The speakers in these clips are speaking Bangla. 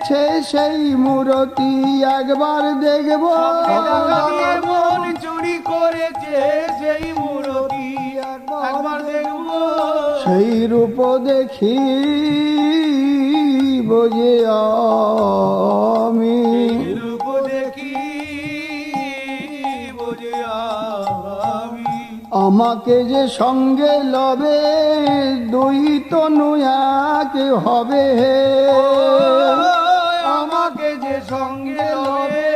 করেছে সেই মূরতি একবার দেখব, মন চুরি করেছে সেই মূরতি একবার দেখব, সেই রূপ দেখি বোঝে আমি, রূপ দেখি বোঝে আমি। আমাকে যে সঙ্গে লবে দুই তনু এক হবে, আমাকে যে সঙ্গে লবে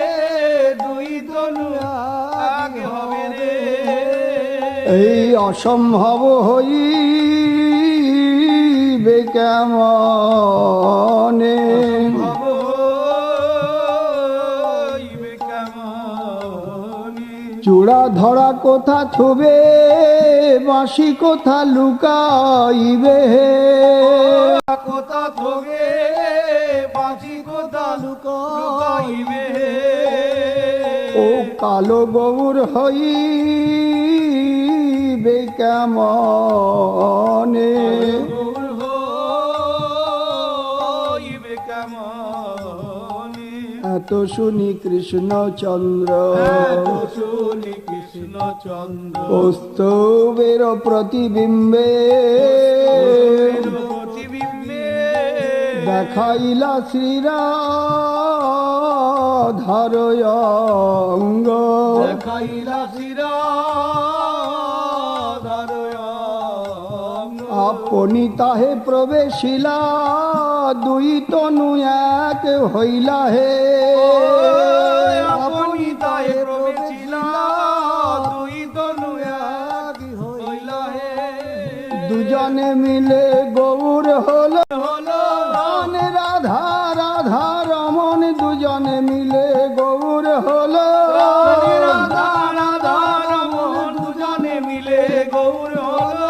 দুই তনু এক হবে রে। এই অসম্ভব হইবে কেমনে, চূড়া ধরা কোথা থুবে বাঁশি কোথা লুকাইবে, কোথা থবে বাঁশি কোথা লুকাইবে, ও কালো গৌর হইবে কেমনে, হইবে কেমনে। এত শুনি কৃষ্ণচন্দ্র শুনি কৃষ্ণ চন্দ্র কৌস্তবের প্রতিবিম্বে প্রতিবিম্বে দেখাইলা শ্রীরাধার অঙ্গ, দেখাইলা শিরা আপনি তাহে প্রবেশিলা দুই তনু এক হইলা হে, আপনি তাহে প্রবেশিলা দুই তনু এক হইলা হে। দুজনে মিলে গৌর হলো হলো রাধা রাধা রমন, দুজনে মিলে গৌর হলো রাধা রাধা রমন, দুজনে মিলে গৌর হলো।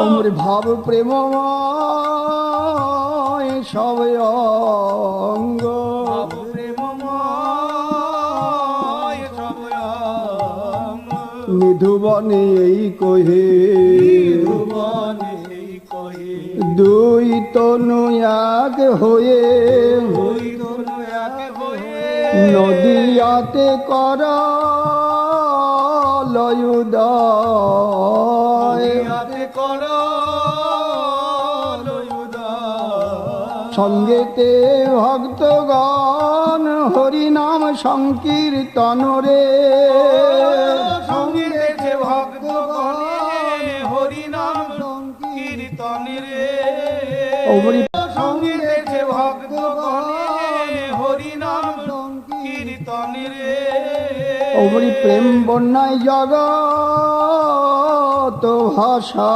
অমর ভাব প্রেমময় সব অঙ্গ, প্রেমময় সব অঙ্গ। নিধুবনে এই কহে ভুবনে কহে দুই তনু এক হয়ে, দুই তনু এক হয়ে নদিয়াতে কর লয়ুদয়, হাতে কর লয়ুদয়। সঙ্গেতে ভক্তগণ হরিনাম সংকীর্তন রে, সঙ্গীতে ভক্তগণে হরিনাম সংকীর্তন রে। সঙ্গীতে ভক্তগণে হরিনাম সংকীর্তন রে। অমরি প্রেম বন্যায় জগৎ ভাষায়,